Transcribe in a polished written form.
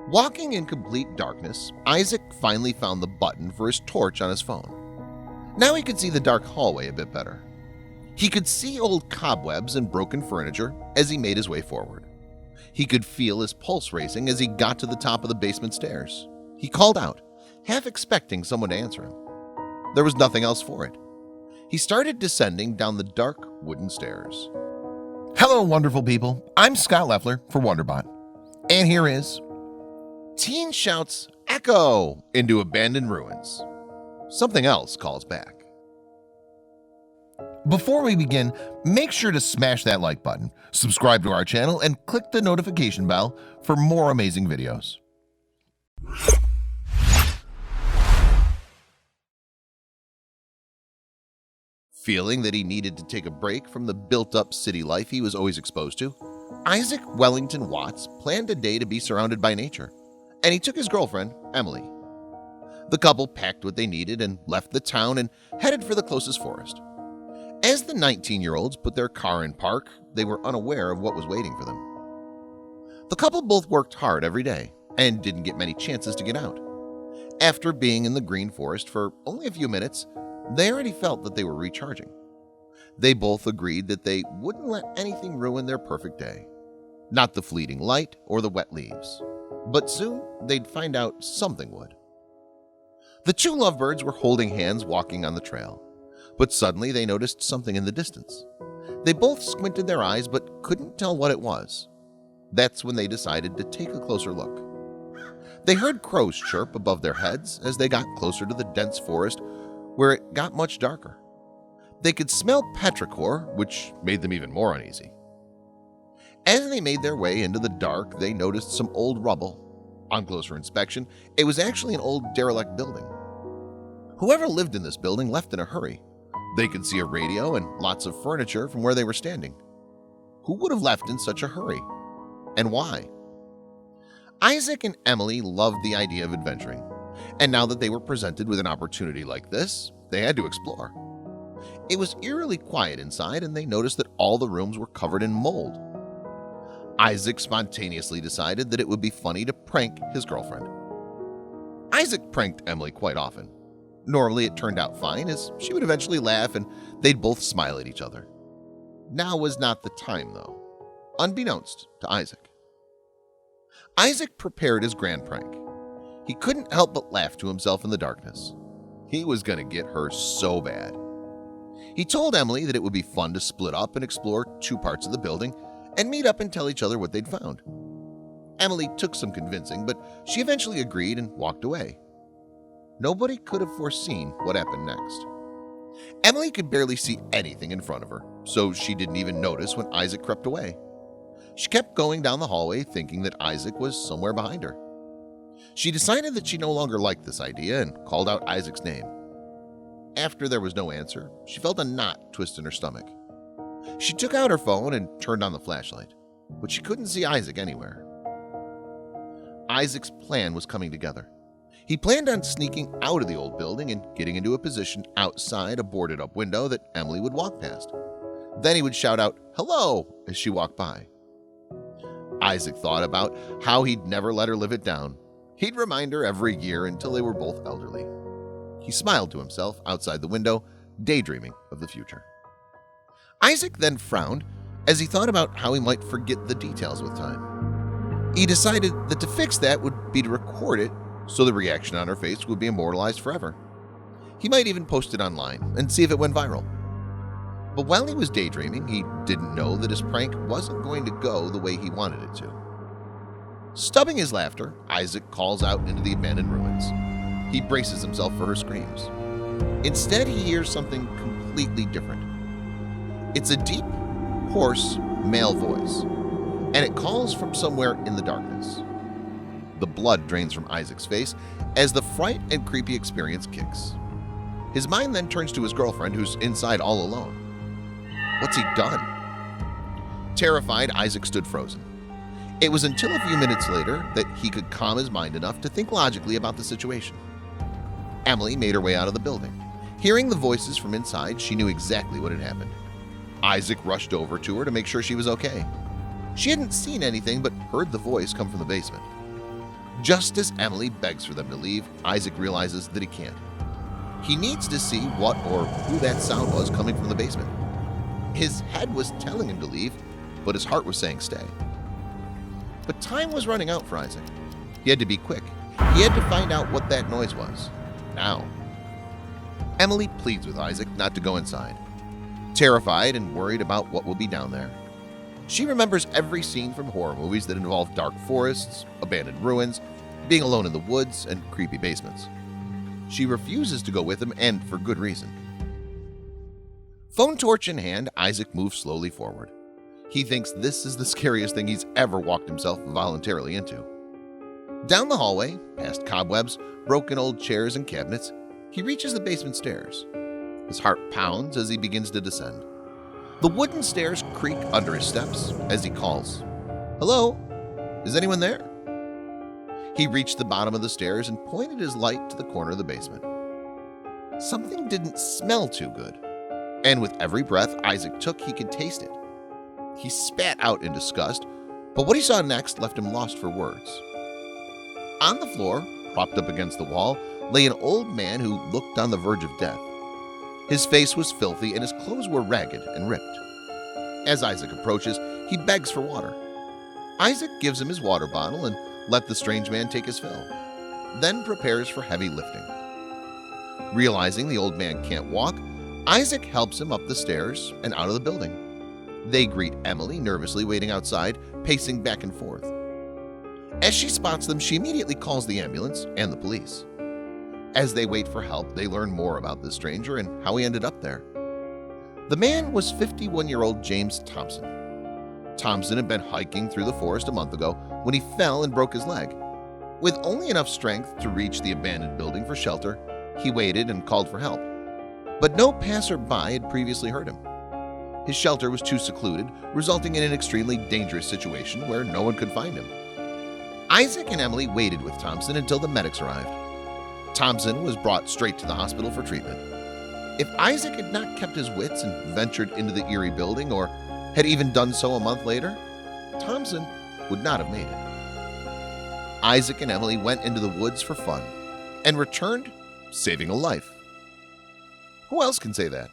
Walking in complete darkness, Isaac finally found the button for his torch on his phone. Now he could see the dark hallway a bit better. He could see old cobwebs and broken furniture as he made his way forward. He could feel his pulse racing as he got to the top of the basement stairs. He called out, half expecting someone to answer him. There was nothing else for it. He started descending down the dark wooden stairs. Hello, wonderful people. I'm Scott Leffler for WonderBot. And here is... Teen shouts, "Echo!" into abandoned ruins. Something else calls back. Before we begin, make sure to smash that like button, subscribe to our channel, and click the notification bell for more amazing videos. Feeling that he needed to take a break from the built-up city life he was always exposed to, Isaac Wellington Watts planned a day to be surrounded by nature, and he took his girlfriend, Emily. The couple packed what they needed and left the town and headed for the closest forest. As the 19-year-olds put their car in park, they were unaware of what was waiting for them. The couple both worked hard every day and didn't get many chances to get out. After being in the green forest for only a few minutes, they already felt that they were recharging. They both agreed that they wouldn't let anything ruin their perfect day. Not the fleeting light or the wet leaves. But soon they'd find out something would. The two lovebirds were holding hands walking on the trail, but suddenly they noticed something in the distance. They both squinted their eyes but couldn't tell what it was. That's when they decided to take a closer look. They heard crows chirp above their heads as they got closer to the dense forest, where it got much darker. They could smell petrichor, which made them even more uneasy. As they made their way into the dark, they noticed some old rubble. On closer inspection, it was actually an old derelict building. Whoever lived in this building left in a hurry. They could see a radio and lots of furniture from where they were standing. Who would have left in such a hurry? And why? Isaac and Emily loved the idea of adventuring, and now that they were presented with an opportunity like this, they had to explore. It was eerily quiet inside, and they noticed that all the rooms were covered in mold. Isaac spontaneously decided that it would be funny to prank his girlfriend. Isaac pranked Emily quite often. Normally it turned out fine, as she would eventually laugh and they'd both smile at each other. Now was not the time, though, unbeknownst to Isaac. Isaac prepared his grand prank. He couldn't help but laugh to himself in the darkness. He was going to get her so bad. He told Emily that it would be fun to split up and explore two parts of the building and meet up and tell each other what they'd found. Emily took some convincing, but she eventually agreed and walked away. Nobody could have foreseen what happened next. Emily could barely see anything in front of her, so she didn't even notice when Isaac crept away. She kept going down the hallway thinking that Isaac was somewhere behind her. She decided that she no longer liked this idea and called out Isaac's name. After there was no answer, she felt a knot twist in her stomach. She took out her phone and turned on the flashlight, but she couldn't see Isaac anywhere. Isaac's plan was coming together. He planned on sneaking out of the old building and getting into a position outside a boarded-up window that Emily would walk past. Then he would shout out, "Hello," as she walked by. Isaac thought about how he'd never let her live it down. He'd remind her every year until they were both elderly. He smiled to himself outside the window, daydreaming of the future. Isaac then frowned as he thought about how he might forget the details with time. He decided that to fix that would be to record it so the reaction on her face would be immortalized forever. He might even post it online and see if it went viral. But while he was daydreaming, he didn't know that his prank wasn't going to go the way he wanted it to. Stubbing his laughter, Isaac calls out into the abandoned ruins. He braces himself for her screams. Instead, he hears something completely different. It's a deep, hoarse male voice, and it calls from somewhere in the darkness. The blood drains from Isaac's face as the fright and creepy experience kicks. His mind then turns to his girlfriend, who's inside all alone. What's he done? Terrified, Isaac stood frozen. It was until a few minutes later that he could calm his mind enough to think logically about the situation. Emily made her way out of the building. Hearing the voices from inside, she knew exactly what had happened. Isaac rushed over to her to make sure she was okay. She hadn't seen anything but heard the voice come from the basement. Just as Emily begs for them to leave, Isaac realizes that he can't. He needs to see what or who that sound was coming from the basement. His head was telling him to leave, but his heart was saying stay. But time was running out for Isaac. He had to be quick. He had to find out what that noise was. Now. Emily pleads with Isaac not to go inside, terrified and worried about what will be down there. She remembers every scene from horror movies that involve dark forests, abandoned ruins, being alone in the woods, and creepy basements. She refuses to go with him, and for good reason. Phone torch in hand, Isaac moves slowly forward. He thinks this is the scariest thing he's ever walked himself voluntarily into. Down the hallway, past cobwebs, broken old chairs and cabinets, he reaches the basement stairs. His heart pounds as he begins to descend. The wooden stairs creak under his steps as he calls, "Hello? Is anyone there?" He reached the bottom of the stairs and pointed his light to the corner of the basement. Something didn't smell too good, and with every breath Isaac took, he could taste it. He spat out in disgust, but what he saw next left him lost for words. On the floor, propped up against the wall, lay an old man who looked on the verge of death. His face was filthy and his clothes were ragged and ripped. As Isaac approaches, he begs for water. Isaac gives him his water bottle and let the strange man take his fill, then prepares for heavy lifting. Realizing the old man can't walk, Isaac helps him up the stairs and out of the building. They greet Emily, nervously waiting outside, pacing back and forth. As she spots them, she immediately calls the ambulance and the police. As they wait for help, they learn more about the stranger and how he ended up there. The man was 51-year-old James Thompson. Thompson had been hiking through the forest a month ago when he fell and broke his leg. With only enough strength to reach the abandoned building for shelter, he waited and called for help. But no passerby had previously heard him. His shelter was too secluded, resulting in an extremely dangerous situation where no one could find him. Isaac and Emily waited with Thompson until the medics arrived. Thompson was brought straight to the hospital for treatment. If Isaac had not kept his wits and ventured into the eerie building, or had even done so a month later, Thompson would not have made it. Isaac and Emily went into the woods for fun and returned saving a life. Who else can say that?